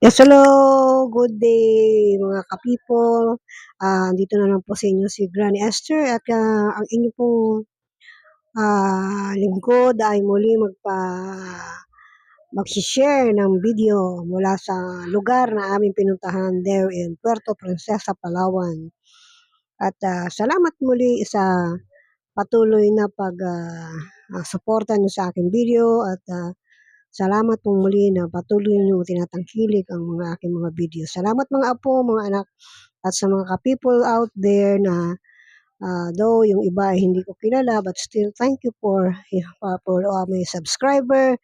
Yes, hello, good day mga ka-people. Dito na lang po sa inyo si Granny Esther at ang inyo pong lingkod ay muli mag-share ng video mula sa lugar na aming pinuntahan there in Puerto Princesa, Palawan. At salamat muli sa patuloy na suporta nyo sa aking video at salamat po muli na patuloy niyong tinatangkilik ang mga aking mga video. Salamat mga apo, mga anak, at sa mga ka-people out there na though yung iba ay hindi ko kilala, but still thank you for my subscriber.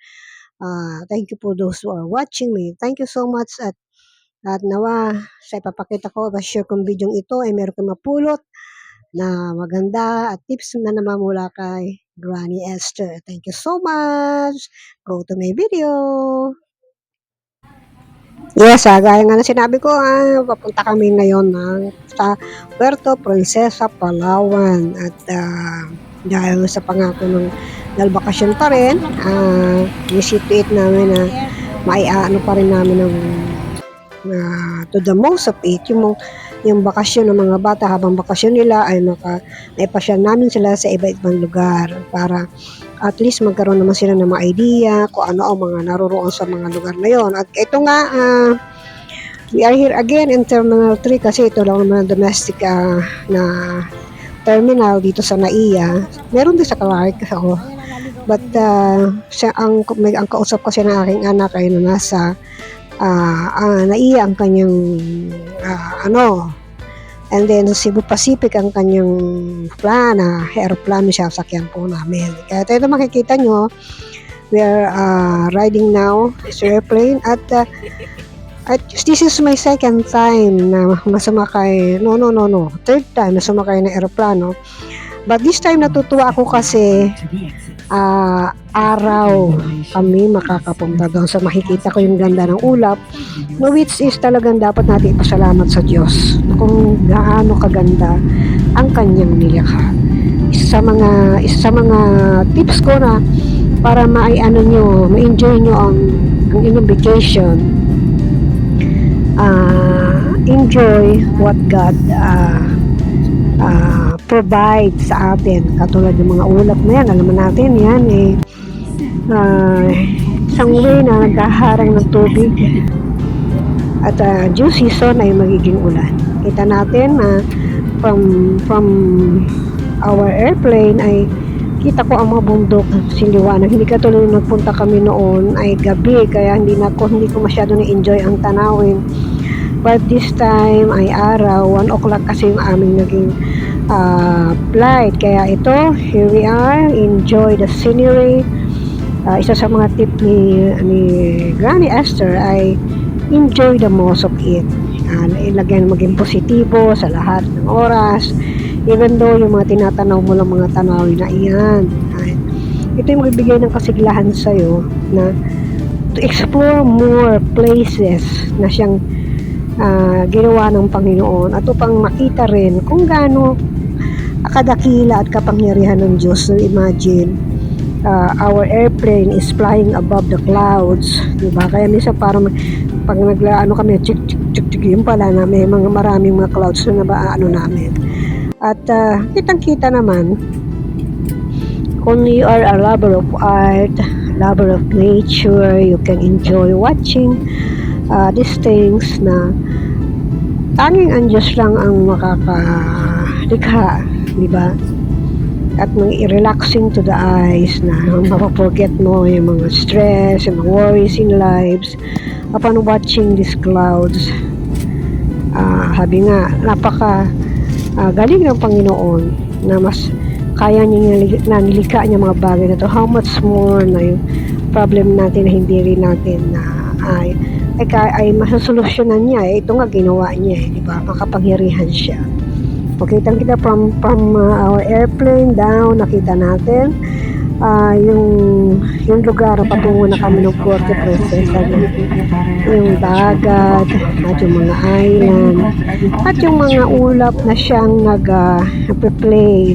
Thank you for those who are watching me. Thank you so much at nawa sa ipapakita ko, share kong video ito ay meron kang mapulot na maganda at tips na naman mula kay Granny Esther. Thank you so much. Go to my video. Yes, gaya nga na sinabi ko, papunta kami ngayon sa Puerto Princesa, Palawan. At dahil sa pangako dahil bakasyon pa rin, nisituate namin na maiaano pa rin namin to the most of it, yung bakasyon ng mga bata habang bakasyon nila ay naipasyal namin sila sa iba-ibang lugar para at least magkaroon naman sila ng mga idea kung ano ang mga naroroon sa mga lugar na yon. At ito nga, we are here again in Terminal 3 kasi ito lang naman domestic na terminal dito sa NAIA. Meron din sa Clark. But ang kausap kasi ng aking anak ay nasa NAIA ang kanyang and then Cebu Pacific ang kanyang aeroplano siya sakyan po namin. Kaya ito makikita nyo, we are riding now this airplane at this is my second time na masumakay, third time na sumakay ng aeroplano. But this time natutuwa ako kasi araw kami makakapunta doon sa makikita ko yung ganda ng ulap, which is talagang dapat natin ipasalamat sa Diyos kung gaano kaganda ang kanyang nilikha. Isa sa mga tips ko na para ma-enjoy nyo ang inyong vacation, enjoy what God provide sa atin, katulad ng mga ulap na yan, alam natin yan isang way na naghaharang ng tubig at due season ay magiging ulan. Kita natin na from our airplane ay kita ko ang mga bundok siliwanag, hindi katulad nung nagpunta kami noon ay gabi kaya hindi ko masyado na-enjoy ang tanawin. But this time ay araw, 1 o'clock kasi yung aming naging flight. Kaya ito, here we are, enjoy the scenery. Isa sa mga tip ni Granny Esther ay enjoy the most of it. Ilagyan maging positibo sa lahat ng oras. Even though yung mga tinatanaw mo lang mga tanawin na iyan. Ito yung magbibigay ng kasiglahan sa'yo na to explore more places na siyang ginawa ng Panginoon at upang makita rin kung gaano kadakila at kapangyarihan ng Diyos. So imagine, our airplane is flying above the clouds, diba? Kaya minsan parang pag kami, chik, yun pala na may maraming mga clouds na namin. At kitang-kita naman, kung you are a lover of art, lover of nature, you can enjoy watching these things na tanging ang Diyos lang ang makakalikha, diba? At relaxing to the eyes na mapaforget mo yung mga stress, yung mga worries in lives upon watching these clouds. Sabi nga, napaka galing ng Panginoon na mas kaya niya nilikha niya mga bagay na to. How much more na yung problem natin na hindi rin natin ay masasolusyonan niya. Ito nga ginawa niya, di ba? Makapangyarihan siya. Makita kita from our airplane down, nakita natin yung lugar patungo na kami ng Puerto Princesa, yung dagat at yung mga island at yung mga ulap na siyang nag-play,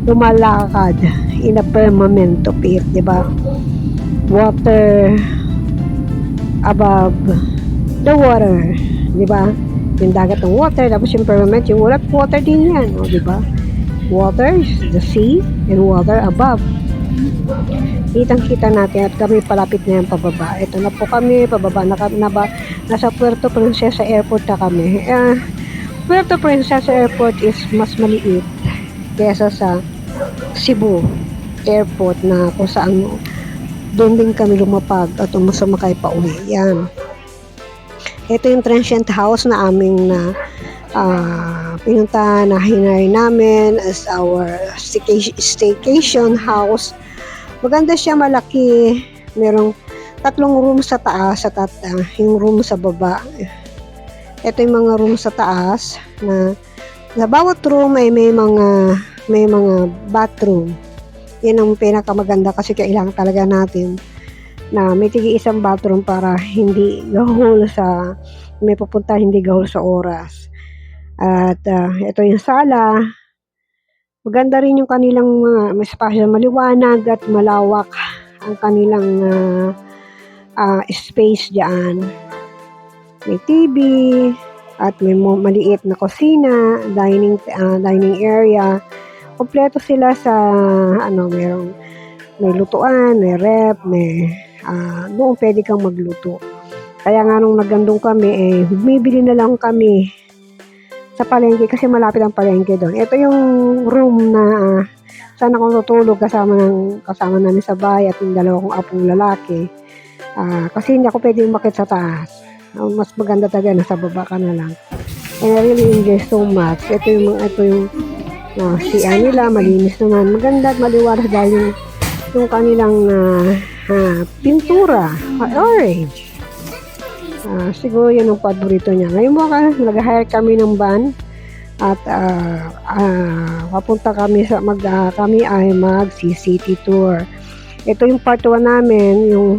lumalakad in a firmament of it, di ba? Water above the water, di ba? Yung dagat ng water, tapos yung firmament, yung water din yan, o, di ba? Water is the sea, and water above. Kitang-kita natin at kami palapit na yan pababa. Ito na po kami, pababa na kami, nasa Puerto Princesa Airport na kami. Puerto Princesa Airport is mas maliit kesa sa Cebu Airport na kung saan doon din kami lumapag at sumakay pa uwi. Yan. Ito yung transient house na aming na pinunta na hinay namin as our staycation house. Maganda siya, malaki. Merong 3 rooms sa taas at yung room sa baba. Ito yung mga room sa taas na sa bawat room ay may mga bathroom. Yan ang pinakamaganda kasi kailangan talaga natin na may isang bathroom para hindi gahol sa may pupunta, hindi gahol sa oras. At ito yung sala. Maganda rin yung kanilang may spasyo, maliwanag at malawak ang kanilang space diyan. May TV at may maliit na kusina, dining area. Kompleto sila sa may lutuan, may rep, doon pwede kang magluto. Kaya nga nung nagandong kami, bumibili na lang kami sa palengke kasi malapit ang palengke doon. Ito yung room na saan ako tutulog kasama namin sa bahay at yung 2 kong apong lalaki. Kasi hindi ako pwedeng umakyat sa taas. Mas maganda talaga na sa baba ka na lang. And I really enjoy so much. Ito yung CR nila, malinis naman. Maganda at maliwalas dahil yung kanilang pintura, orange. Siguro yan ang paborito niya. Ngayon mo nag-hire kami ng van at papunta kami kami ay mag-city tour. Ito yung part 1 namin, yung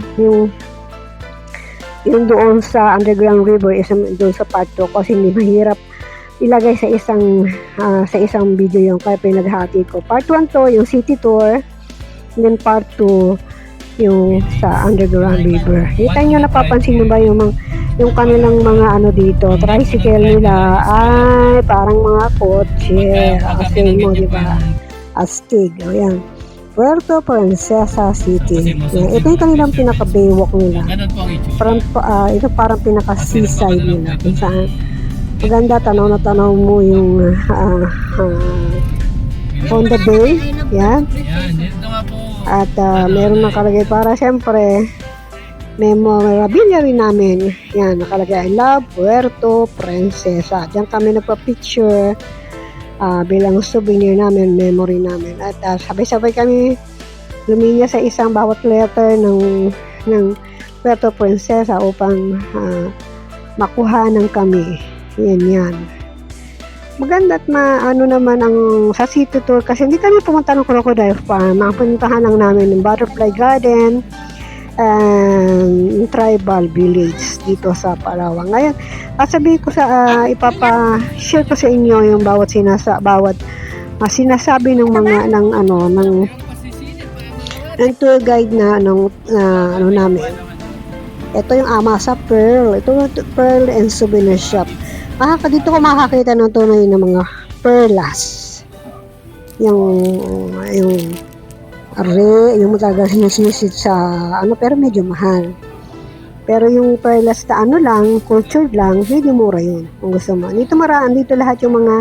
doon sa underground river is doon sa part 2 kasi hindi mahirap ilagay sa isang video yung kaya pinaghati ko. Part 1 to, yung city tour, and then part 2 yung sa underground river. Kita nyo, napapansin nyo ba yung kanilang mga dito, tricycle nila ay parang mga kotse. Kasi mo, di ba? Astig. O yan. Puerto Princesa City. Yan. Ito yung kanilang pinaka-baywalk nila. Ito parang pinaka-seaside nila. Kung saan maganda, tanaw na tanaw mo yung Honda Bay. Yan. At meron nakalagay para siyempre memorabilia rin namin. Yan, nakalagay I love Puerto Princesa. Diyan kami nagpa-picture bilang souvenir namin, memory namin. At sabay-sabay kami luminya sa isang bawat letter ng Puerto Princesa upang makuhanan kami. Yan. Maganda at naman ang sa city tour kasi hindi kami pumunta ng Crocodile Farm. Mapuntahan lang namin ng Butterfly Garden and tribal village dito sa Palawan. Ngayon, sasabihin ko ipapa-share ko sa inyo yung bawat sinasabi ng mga ng tour guide namin. Ito yung Amasa Pearl. Ito Pearl and Souvenir Shop. Dito ko makakita ng tunay na mga perlas. Yung matagal sinisisid sa pero medyo mahal. Pero yung perlas na cultured lang, medyo mura yun. Kung gusto mo. Dito lahat yung mga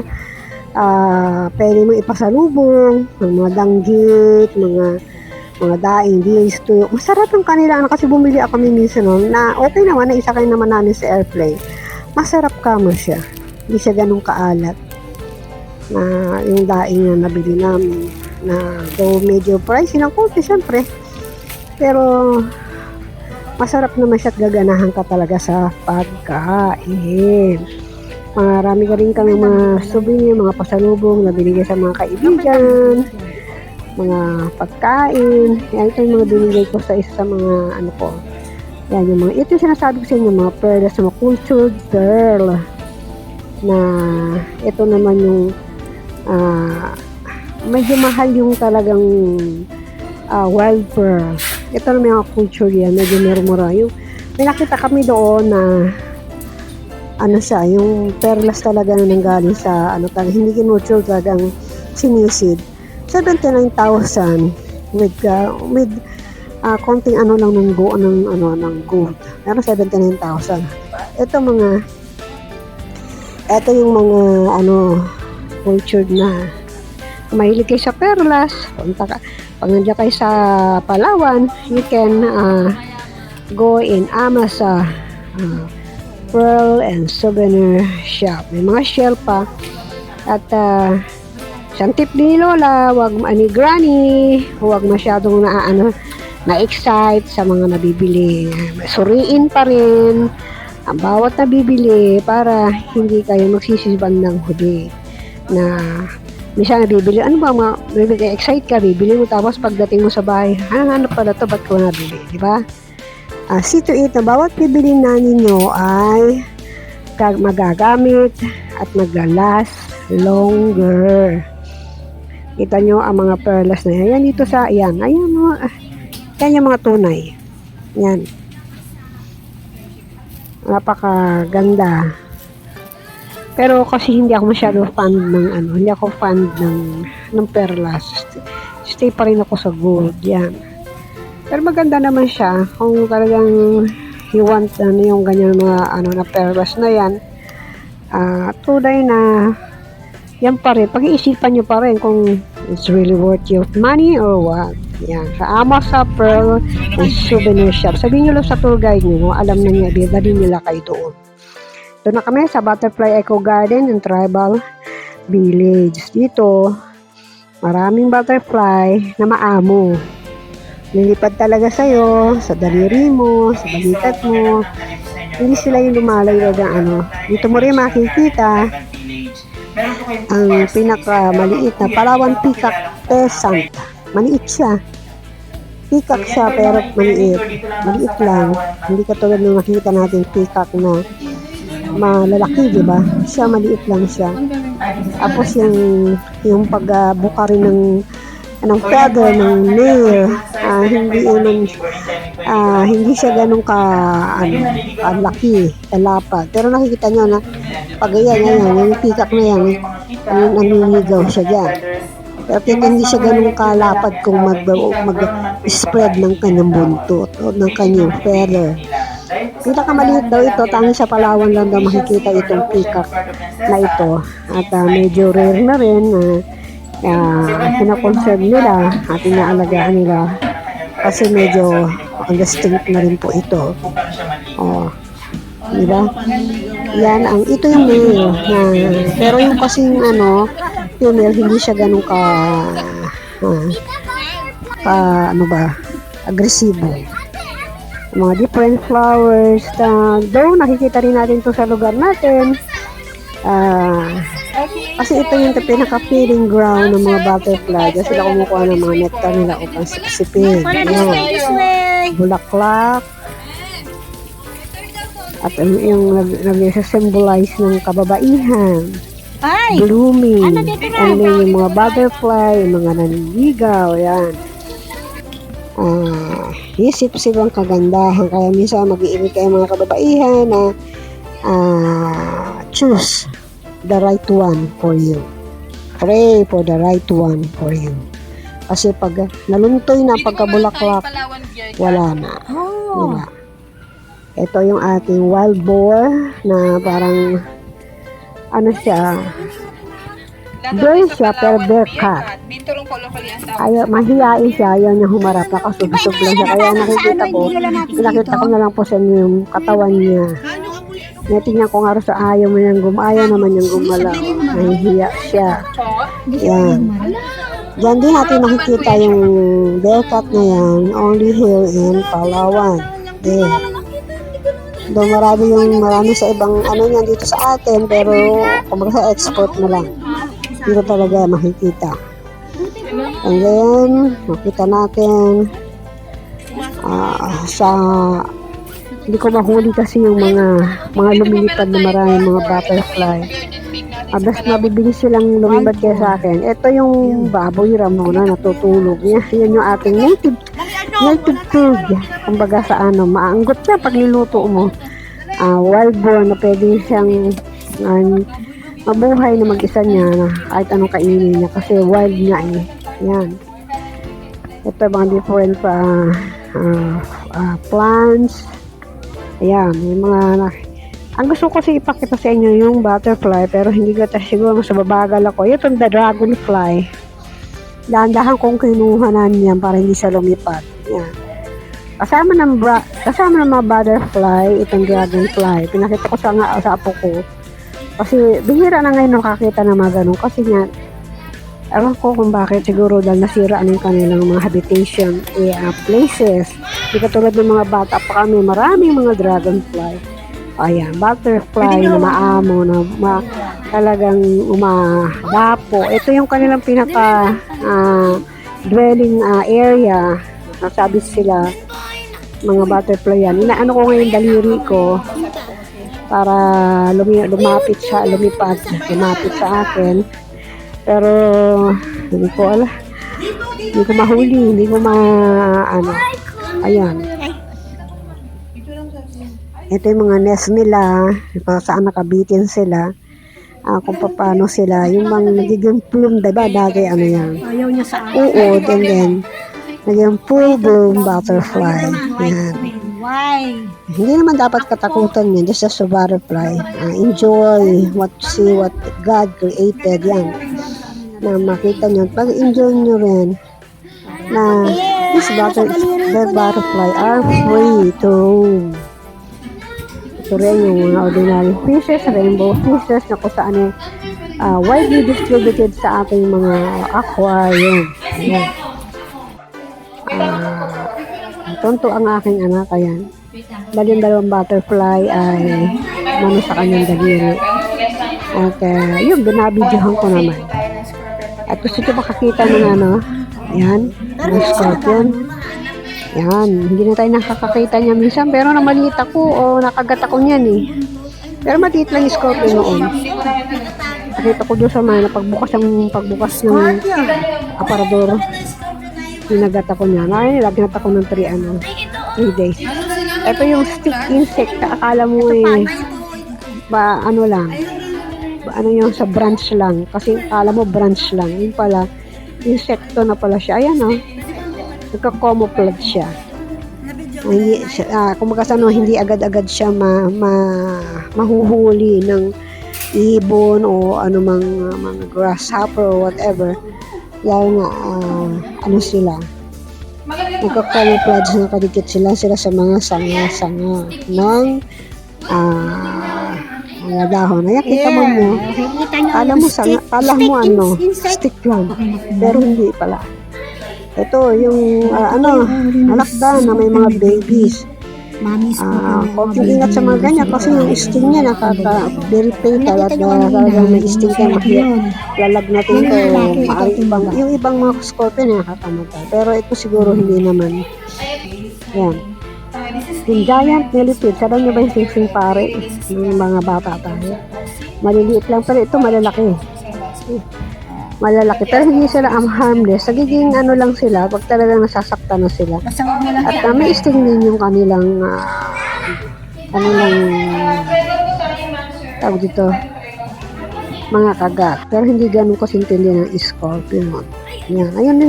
pwede mong ipasalubong, mga danggit, mga daing, disto. Masarap yung kanila kasi bumili ako minsan na okay naman, na isakay naman namin sa airplane. Masarap mo siya. Hindi siya ganun kaalat na yung daing na nabili namin na though medyo pricey ng konti syempre. Pero masarap naman siya at gaganahan ka talaga sa pagkain. Marami ka rin kami mga souvenir, mga pasalubong na binigay sa mga kaibigan, mga pagkain. Yan, ito yung mga binigay ko sa isa sa mga ko. Yan, ito yung sinasabi ko sa inyo, mga pearls, mga cultured pearl. Na ito naman yung medyo mahal yung talagang wild pearl. Ito naman yung culture yan, medyo mura. Yung may nakita kami doon na ano siya, yung perlas talaga na nanggaling sa ano talaga, hindi kinutsure talagang sinisid. 79,000 with konting ano lang ng gold. Pero 79,000. Ito yung mga ano cultured na mahilig kayo sa perlas. Pag nandiyan kayo sa Palawan, you can go in Amasa Pearl and Souvenir Shop. May mga shell pa. At isang tip din ni Lola, ni Granny, huwag masyadong na-excite sa mga nabibili. Suriin pa rin ang bawat nabibili para hindi kayo magsisibang ng huli. Na minsan nabibili, ano ba, excite ka, bibili mo, tapos pagdating mo sa bahay, ano pala to, ba't ko nabili, di ba? See to it na bawat bibili na ninyo ay magagamit at maglalast longer. Kita nyo ang mga perlas na yan. Yan dito sa, yan yung mga tunay. Yan. Napakaganda. Pero kasi hindi ako masyado fan ng perlas. Stay pa rin ako sa gold. Yan. Pero maganda naman siya kung talagang you want yung ganyan mga na perlas na yan. Tunay na yan pa rin. Pag-iisipan nyo pa rin kung it's really worth your money or what. Yan. Sa Amasa Pearl and Souvenir Shop. Sabihin nyo lang sa tour guide nyo, alam na niya, dali nila kayo doon. Doon na kami sa Butterfly Eco Garden and Tribal Village. Dito, maraming butterfly na maamo. Lilipad talaga sa'yo, sa daliri mo, sa balikat mo. Hindi sila yung lumalayo na Dito mo rin makikita ang pinakamaliit na Palawan Peacock Pheasant. Maliit siya. Peacock siya pero maliit. Maliit lang. Hindi katulad ng nakikita natin peacock na malalaki, di ba? Siya maliit lang siya. Tapos yung pagbuka rin ng feather, ng nail, hindi siya ganun kalaki, kalapad. Pero nakikita nyo na pag yung peacock na yan, naninigaw siya dyan. Pero hindi siya ganun kalapad kung mag-spread ng kanyang buntot o ng kanyang feather. Pinakamaliit daw ito, tanging sa Palawan lang daw makikita itong peacock na ito. At medyo rare na rin pinakonserve nila at inaalagaan nila kasi medyo distinct na rin po ito. Diba? Yan ito yung male pero yung kasing female hindi siya ganun agresibo. Mga different flowers though nakikita rin natin to sa lugar natin. Kasi ito yung pinaka-feeding ground ng mga butterfly. Kasi sila kumukuha ng mga nectar nila upang sipsipin. Bulaklak. At yung nag-symbolize ng kababaihan. Blooming. And then yung mga butterfly, yung mga naniligaw. Yan. Isip-sip ang kagandahan. Kaya minsan mag-iibig kayo mga kababaihan na choose the right one for you. Pray for the right one for you. Kasi pag naluntoy na pagkabulaklak, wala na. Diba? Ito yung ating wild boar na parang siya, bear siya pero bear cat. Mahihain siya, ayaw niya humarap, nakasubsub lang siya. Kaya nakikita ko na lang po sa inyo yung katawan niya. Tingnan ko nga sa ayaw naman yung gumalaw. Nahihiya siya. Yan. Diyan din natin nakikita yung bear cat na yan. Only here in Palawan. There. Doon marami sa ibang yan dito sa atin. Pero kumbaga sa export na lang. Dito talaga makikita. And then, makita natin hindi ko mahuli kasi yung mga lumilipad na maraming mga butterfly. Basta mabibili silang lumipad kaya sa akin. Ito yung baboy ramona natutulog. Yan yung ating tugtog. Kumbaga sa ano, maanggot siya pag niluto mo. Wild boar na pwede siyang mabuhay na mag-isa niya na kahit anong kainin niya kasi wild niya eh. Yan. Ito mga different plants. Ayan, may mga ang gusto ko kasi ipakita sa inyo yung butterfly pero hindi ko siguro mas babagal ako. Itong the dragonfly. Dahan-dahan kong kinuhanan yan para hindi siya lumipad. Yan. Kasama ng mga butterfly, itong dragonfly. Pinakita ko sa apo ko. Kasi bihira na ngayon nakakita ng mga ganun. Kasi nga, ewan ko kung bakit siguro dahil nasira na yung kanilang mga habitation places. Di katulad ng mga bata pa kami, maraming mga dragonfly. Ayan, butterfly na maamo na talagang umadapo. Ito yung kanilang pinaka dwelling area. Nasabi sila, mga butterfly yan. Inaano ko ngayon daliri ko para lumapit sa akin. Pero hindi ko mahuli, hindi ko ayan. Ito yung mga nest nila, saan nakabitin sila, kung paano sila, yung mga nagiging plume, diba, dati ano yan. Ayaw niya sa akin. Oo, then, naging full bloom butterfly. Yan. Why? Hindi naman dapat katakutan yan, just as a butterfly. Enjoy what God created, yan. Na makita nyo, pag-enjoy nyo rin, na these butterfly are free to roam. Ito rin yung mga ordinary fishes, rainbow fishes na kung saan widely distributed sa ating mga aquarium. Ayan. Tonto ang aking anak, ayan. Dahil yung dalawang butterfly ay sa kanyang daliri. At yun, binabidyohan ko naman. At gusto ko makakita ng ayan, ng scorpion. Yan, hindi na tayo nakakakita niya minsan, pero namaliit ako o nakagat ako niyan eh. Pero maliit lang yung scorpion noon. Nakita ko doon sa mga pagbukas ng aparador. Pinagat ako niya. Nilagyan ako ng 3 days. Ito yung stick insect. Akala mo ano yung sa branch lang. Kasi akala mo branch lang. Yung pala, insekto na pala siya. Ayan nagka-camouflage siya. Hindi agad-agad siya mahuhuli ng ibon o anumang mga grasshopper or whatever. Lalo nga, sila. Nagka-camouflage na kadikit sila sa mga sanga-sanga ng mga dahon. Ayan, kita mo kala mo stick lang. Pero hindi pala. Ito, yung alakdan na may mga babies. Konting ingat sa mga ganyan kasi yung sting niya very fatal at talagang may sting ka lalagnatin ko yung ibang mga scorpion nakakamatay. Pero ito siguro hindi naman. Yan. Yung giant millipede, sabi niyo ba yung sing pare? Yung mga bata tayo. Maliliit lang pero ito malalaki. Pero hindi sila harmless. Nagiging lang sila pag talagang nasasaktan na sila. At may sting din yung kanilang tawag dito, mga kagat. Pero hindi ganun kasintindi ng scorpion. Yan. Ayun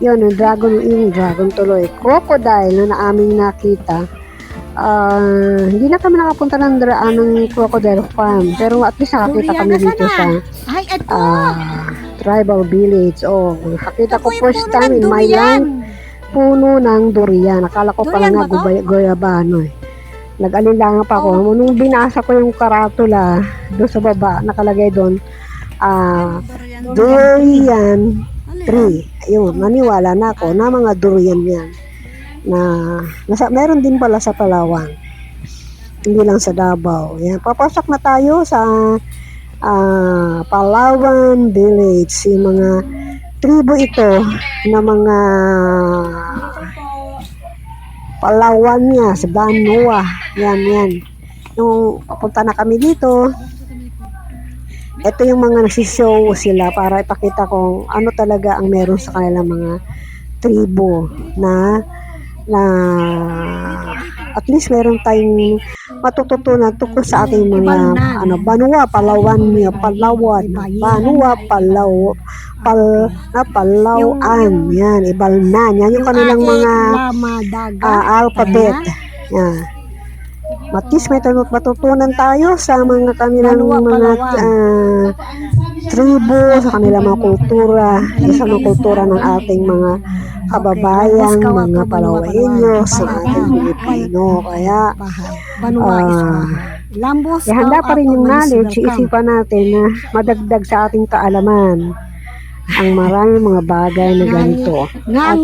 yung dragon tuloy. Crocodile na aming nakita. Hindi na kami nakapunta ng crocodile farm. Pero at least nakakita kami dito sa tribal village. Nakita ko first time in my life puno ng durian. Akala ko pala nga goyabano eh. Nag-alilanga pa ako. Nung binasa ko yung karatula doon sa baba, nakalagay doon durian tree. Ayun, naniwala na ako na mga durian yan. Meron din pala sa Palawan. Hindi lang sa Davao. Yan, papasok na tayo sa Palawan Village. Yung mga tribo ito na mga Palawan niya sa Banua. Yan. Yung papunta na kami dito, ito yung mga nagsishow sila para ipakita kung ano talaga ang meron sa kanilang mga tribo na at least meron tayong matututunan tungkol sa ating mga Banwa, Palawan, Banwa, Palawan, yan, Ibalnan, yan yung kanilang mga alphabet. Yan. Matis may matutunan tayo sa mga kanilang mga tribo, sa kanilang mga kultura, sa mga kultura ng ating mga kababayang mga Palaweños, sa ating Pilipino. Kaya handa pa rin yung knowledge, isipan natin na madagdag sa ating kaalaman ang maraming mga bagay na ganito. At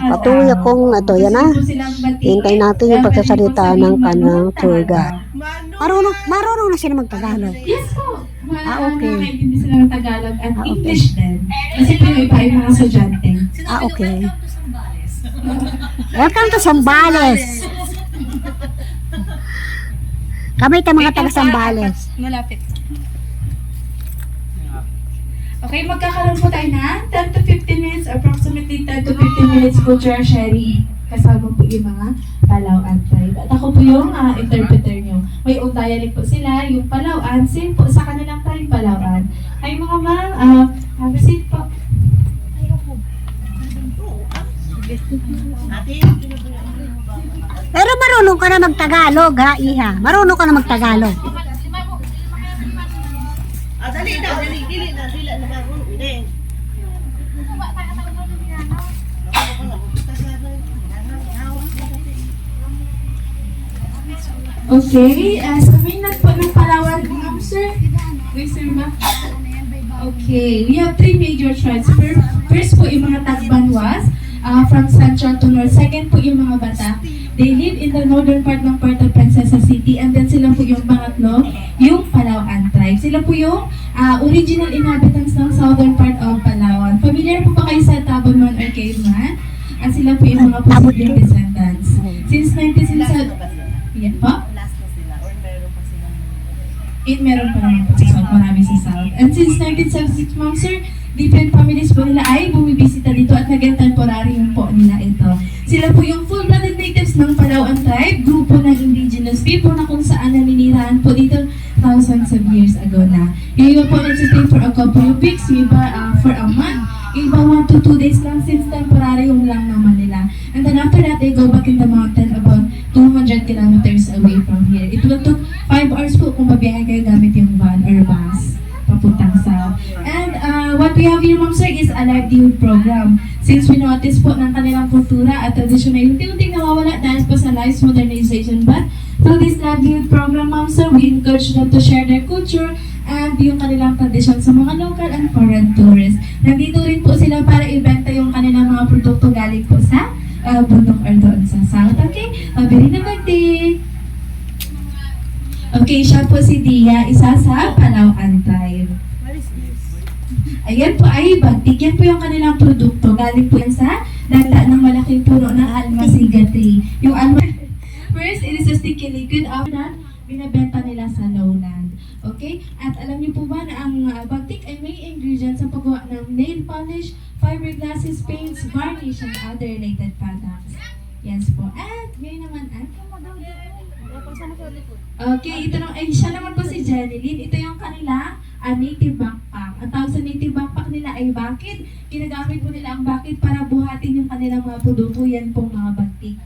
patuloy akong yan na. Hintay natin yung pagsasalita ng kanang tour guide. Marunong na sila mag-Tagalog. Yes po. Okay. Hindi sila ng Tagalog at English din. Kasi po yung iba yung mga estudyante. Okay. Welcome to Sambales. Kami tayo mga taga-Sambales. Malapit. Okay, magkakaroon po tayo na 10 to 15 minutes, approximately 10 to 15 minutes culture sharing. Kasama po yung mga Palawan tribe. At ako po yung interpreter nyo. May own dialect po sila, yung Palawan, same po sa kanilang tribe Palawan. Ay mga ma'am, have a seat po. Pero marunong ka na mag-Tagalog, ha, Iha? Marunong ka na mag-Tagalog. Dali na, dili na marunong. Okay, sa mainland po ng Palawan, ma'am sir. Wait, sir, ma'am. Okay, we have 3 major tribes. First po yung mga Tagbanwas, from central to north. Second po yung mga Batak. They live in the northern part ng Puerto Princesa City. And then sila po yung pangatlo, yung Palawan tribe. Sila po yung original inhabitants ng southern part of Palawan. Familiar po ba kayo sa Tabonon or Caveman? Sila po yung mga posibleng descendants. Since 1967, yeah, po? Meron pa naman po sa South, marami sa South. And since 1976, ma'am sir, different families po nila ay bumibisita dito at naging temporary yung po nila ito. Sila po yung full-blooded natives ng Palawan tribe, grupo ng indigenous people na kung saan naninirahan po dito thousands of years ago na. Yung iba po nagsistay for a couple of weeks, yung iba for a month, yung iba 1 to 2 days lang since temporary yung lang naman nila. And then after that, they go back in the mountain about 200 kilometers away from here. It will took 5 hours po kung babiyahe kayo gamit yung van or bus papuntang south. And what we have here, ma'am sir, is a livelihood program. Since we notice po ng kanilang kultura at tradisyon na unti-unting nawawala dahil po sa life's modernization. But through this livelihood program, ma'am sir, we encourage them to share their culture and yung kanilang tradisyon sa mga local and foreign tourists. Nandito rin po sila para ibenta yung kanilang mga produkto galing po sa bundok or doon sa south. Okay? Pabili na birthday! Okay, siya po si Dia, isa sa Palawan tribe. Ayan po ay bagtik. Yan po yung kanilang produkto. Galing po yan sa data ng malaking puno ng almasiga tree. Yung first, it is a sticky liquid. After that, binabenta nila sa lowland. Okay? At alam niyo po ba na ang bagtik ay may ingredients sa paggawa ng nail polish, fiberglasses, paints, varnish, and other related products. Yes po. At ngayon naman ay okay, ito naman, siya naman po si Jeneline. Ito yung kanila native backpack. Ang tawag sa native backpack nila ay bakit? Ginagamit po nila ang bakit para buhatin yung kanilang mga produkto. Yan pong mga bagtik.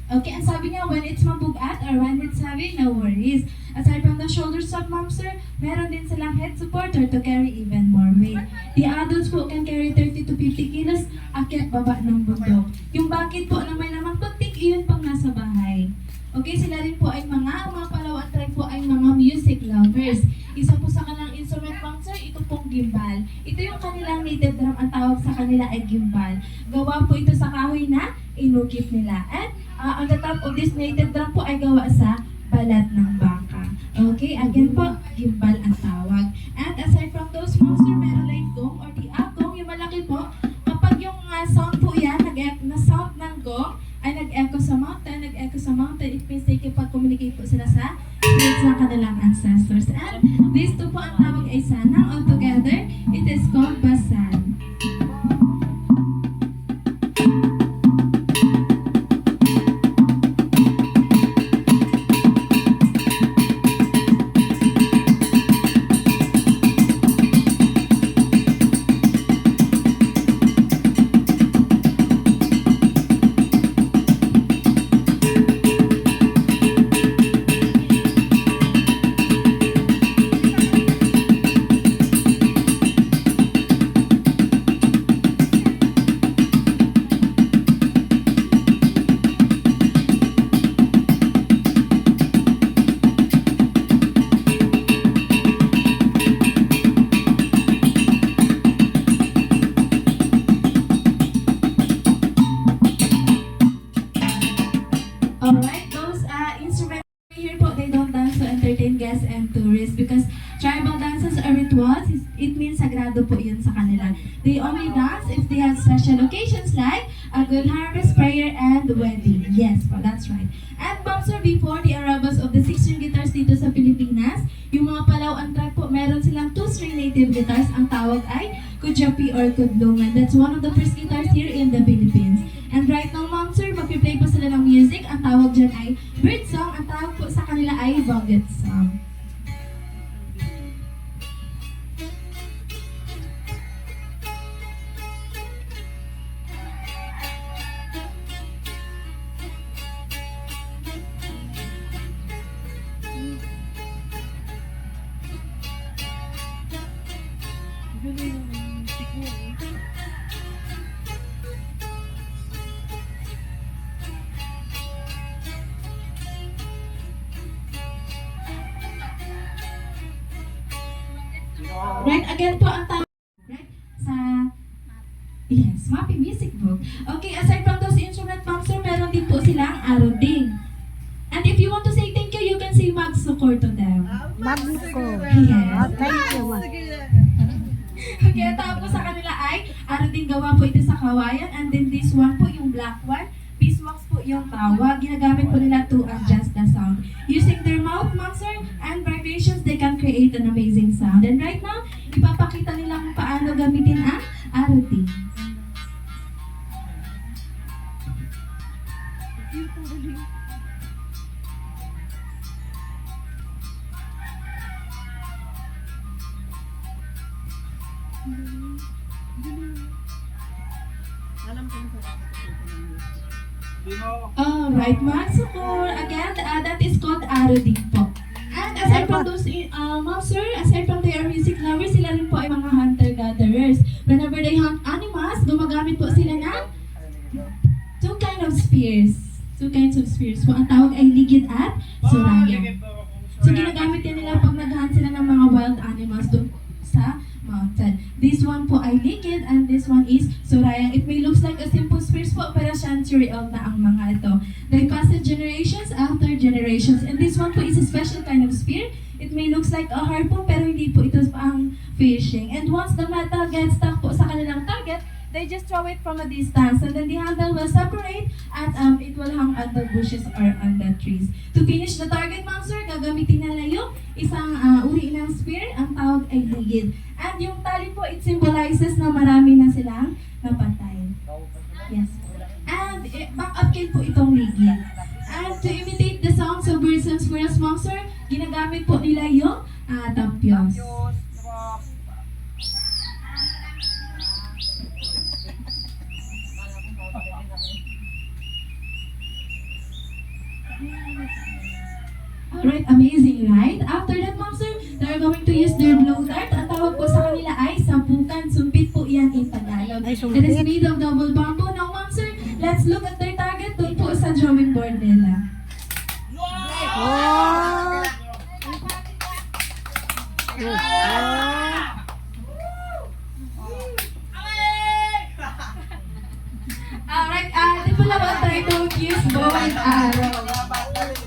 Okay, ang sabi niya, when it's mabugat or when it's heavy, no worries. Aside from the shoulder strap, ma'am sir, meron din silang head supporter to carry even more weight. The adults po can carry 30 to 50 kilos akyat baba ng bundok. Yung bakit po na may lamang bagtik, iyon pang nasa bahay. Okay, sila rin po ay mga Palawan tribe po ay mga music lovers. Isa po sa kanilang instrument, ma'am sir, ito pong gimbal. Ito yung kanilang native drum, ang tawag sa kanila ay gimbal. Gawa po ito sa kahoy na inukit nila. At on the top of this native drum po ay gawa sa balat ng baka. Okay, again po, gimbal ang tawag. And aside from those, ma'am sir, meron like gong or the agong, yung malaki po. Kapag yung sound po yan, na sound ng gong, ay nag-echo sa mountain, it means they can communicate po sila sa spirits ng kanilang ancestors. And these two po ang tawag ay sanang. Altogether, it is called basan. Alright, those instruments here po, they don't dance to entertain guests and tourists because tribal dances are rituals. It means sagrado po yun sa kanila. They only dance if they have special occasions like a good harvest prayer and wedding. Yes po, that's right. And Bouncer, before the arrivals of the 6-string guitars dito sa Pilipinas, yung mga Palawan tribe po, meron silang 2-string native guitars. Ang tawag ay Kudyapi or Kudlungan. That's one of the first guitars here in the Philippines. And right now, Ma'am Sir, magpiplay po sila ng music. Ang tawag dyan ay bird song. Ang tawag po sa kanila ay boget song. Right, again po ang tawag right, sa yes, Mappy Music Book. Okay, aside from those instruments, Ma'am Sir, meron din po silang aroding. And if you want to say thank you, you can say magsukor to them. Magko. Yes. Thank you, ma. Okay, ang tawag po sa kanila ay aroding, gawa po ito sa kawayan. And then this one po, yung black one, beeswax po yung tawag. Ginagamit po nila to adjust the sound. Using their mouth, Ma'am Sir, and vibrations, they can create an amazing sound. And right now, ipapakita nila kung paano gamitin ang aroding. Alright, magsukor. Again, that is called aroding po. And aside from those, Ma'am Sir, aside from they are music lovers, sila rin po ay mga hunter-gatherers. Whenever they hunt animals, gumagamit po sila ng two kinds of spears. Two kinds of spears po. Ang tawag ay ligid at suraya. So, ginagamit yan nila pag nag-hunt sila ng mga wild animals doon sa mountain. This one po ay ligid and this one is suraya. It may looks like a simple spears po, pero century-old na ang mga ito. They passed generations after generations. And this one po is a special kind of spear. It may looks like a harpoon, pero hindi po ito pang fishing. And once the metal gets stuck po sa kanilang target, they just throw it from a distance and then the handle will separate at it will hang on the bushes or on the trees. To finish the target, Ma'am Sir, gagamitin nila yung isang uri ng spear, ang tawag ay ligid. And yung tali po, it symbolizes na marami na silang napatay. Yes. And back-up kill po itong ligid. And to imitate the sounds of birds and squirrels, Ma'am Sir, ginagamit po nila yung tampyos. Alright, amazing, right? After that, Ma'am Sir, they're going to use their blow dart. Ang tawag po sa kanila ay sampukan. Sumpit po iyan in Tagalog. Ay, It sumpit. is made of double bamboo. Now, Ma'am Sir, let's look at their target doon po sa drawing board nila. Oh! Alright, the Palawan tribe don't use bow and arrow.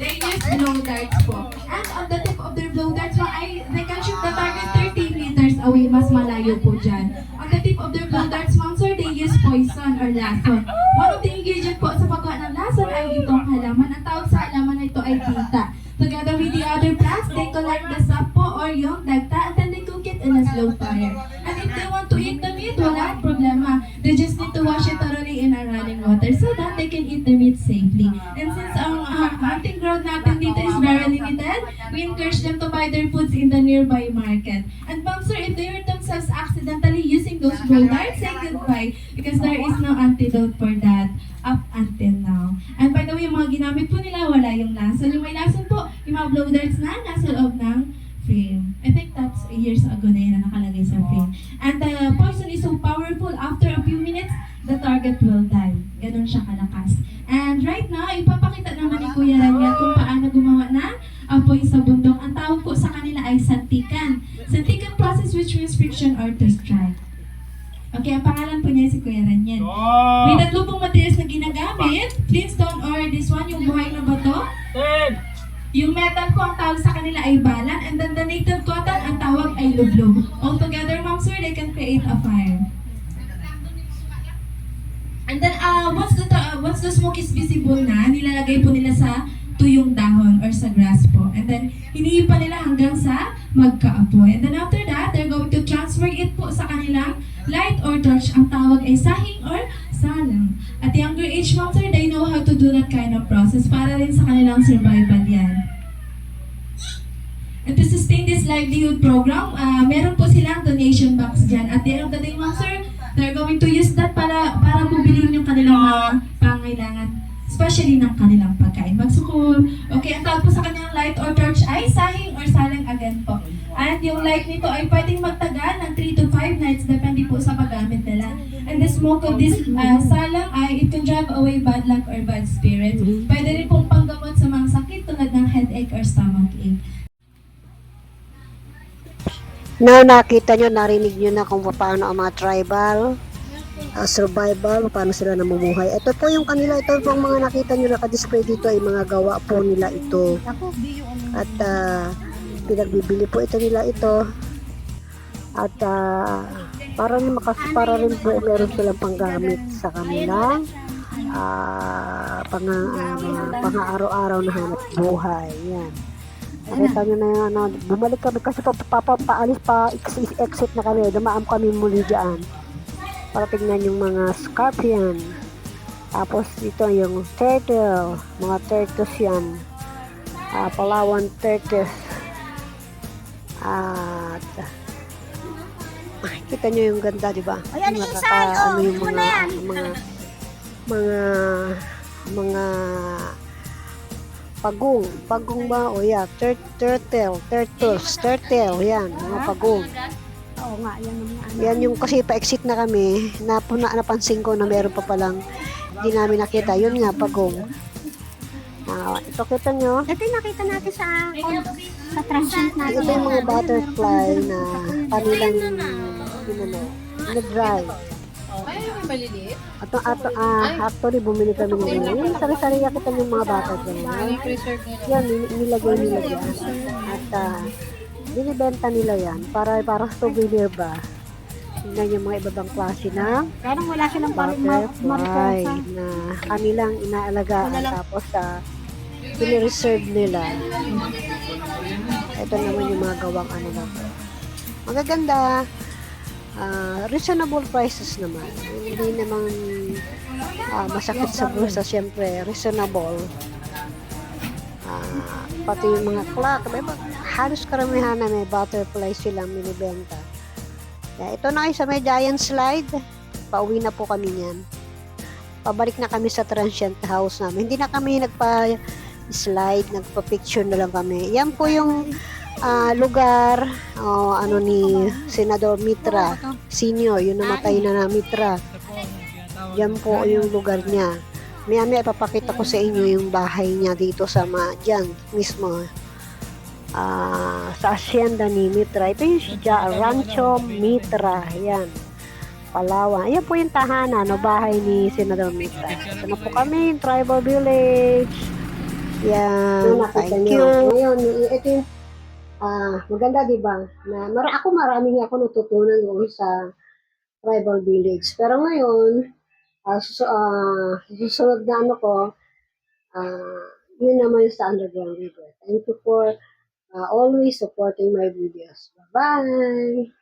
They use blow darts po. And on the tip of their blow darts, they can shoot the target 30 meters away. Mas malayo po dyan. On the tip of their blow darts, Ma'am Sir, they use poison or lason. One of the ingredient po sa paggawa ng lason ay itong halaman. Ang tawag sa halaman na ito ay tita. Together with the other plants, like the sapo or yung dagta, and then they cook it in a slow fire. And if they want to eat the meat, wala problema. They just need to wash it thoroughly in a running water so that they can eat the meat safely. And since ang hunting ground natin dito is very limited, we encourage them to buy their foods in the nearby market. And ma'am sir, if they hurt themselves accidentally using those bull darts, say goodbye because there is no antidote for that up until now. And by the way, yung mga ginamit po nila, wala yung lason. Yung may lason po, yung mga blow darts na nasa loob ng frame. I think that's years ago na yun na nakalagay sa frame. And the poison is so powerful, after a few minutes, the target will die. Ganon siya kalakas. And right now, ipapakita naman ni Kuya Rania kung paano gumawa ng apoy sa bundok. Ang tawag po sa kanila ay santikan. Santikan process which means friction or to strike. Okay, ang pangalan po niya si Kuya Ranian. May tatlo pong materials na ginagamit. Flintstone or this one, yung buhay na bato. Yung metal po, ang tawag sa kanila ay balan. And then the native cotton, ang tawag ay lublog. All together, ma'am sir, they can create a fire. And then, once the smoke is visible na, nilalagay po nila sa tuyong dahon or sa grass po. And then, hinihipa nila hanggang sa magkaapoy. And then after that, they're going to transfer it po sa kanilang light or torch. Ang tawag ay sahing or salang. At younger age, ma'am sir, they know how to do that kind of process para rin sa kanilang survival yan. And to sustain this livelihood program, meron po silang donation box dyan. At the end of the day, ma'am sir, they're going to use that para bubilhin yung kanilang mga pangailangan, especially ng kanilang pagkain. Magsukol. Okay, ang tawag po sa kanilang light or torch ay sahing or salang again po. At yung light nito ay pwedeng magtagal ng 3 to 5 nights, depende po sa paggamit nila. And the smoke of this salang ay it can drive away bad luck or bad spirits. Pwede rin pong panggamot sa mga sakit tulad ng headache or stomach ache. Now, nakita nyo, narinig nyo na kung paano ang mga tribal survival, paano sila namumuhay. Ito po yung kanila, ito po ang mga nakita nyo nakadisplay dito ay mga gawa po nila ito. At pinagbibili po ito nila ito. At para rin po meron silang panggamit sa kanilang pang-araw-araw na hanap buhay. Yan. Nakita nyo na yung bumalik kami kasi paalis pa, exit na kami, dumaan kami muli dyan para tingnan yung mga scorpion. Tapos ito yung turtle, mga turtles yan, Palawan turtles. At kita nyo yung ganda, di ba? Ayan, isa, yung ito na yan. mga pagong ba? O yeah, turtles, yan, mga pagong. Oo nga, yan ang mga Yan yung kasi pa-exit na kami, napansin ko na meron pa palang hindi namin nakita, yun nga, pagong. Ito kita nyo, ito yung nakita natin sa transient natin. ito yung mga butterfly na kanilang na-dry. Ay, may maliliit. Actually, bumili kami ng yung sari-sari kita yung mga bata dyan. Yan, nilagay nila dyan. At binibenta nila yan para souvenir ba. Tingnan yung mga ibabang klase ng Parang wala silang butterfly na kanilang inaalagaan. Tapos pinireserve nila. Ito naman yung mga gawang ano lang. Magaganda. Reasonable prices naman. Hindi naman masakit sa bulsa, syempre. Reasonable. Pati yung mga clock. Halos karamihan na may butterfly silang minibenta. Ito na kayo sa may giant slide. Pauwi na po kami niyan. Pabalik na kami sa transient house namin. Hindi na kami nagpa-slide, nagpa-picture na lang kami. Yan po yung lugar ni Senador Mitra Senior, yung namatay na Mitra. Yan po yung lugar niya. Maya ipapakita ko sa inyo yung bahay niya dito sa dyan mismo sa asyenda ni Mitra. Ito yung Rancho Mitra, yan, Palawan. Ayan po yung tahanan bahay ni Senador Mitra. Ito na po kami, tribal village. Yan, thank you. Ngayon, ito yung maganda, diba? Marami ako natutunan doon sa tribal village. Pero ngayon, susunod na yun naman sa underground river. Thank you for always supporting my videos. Bye-bye!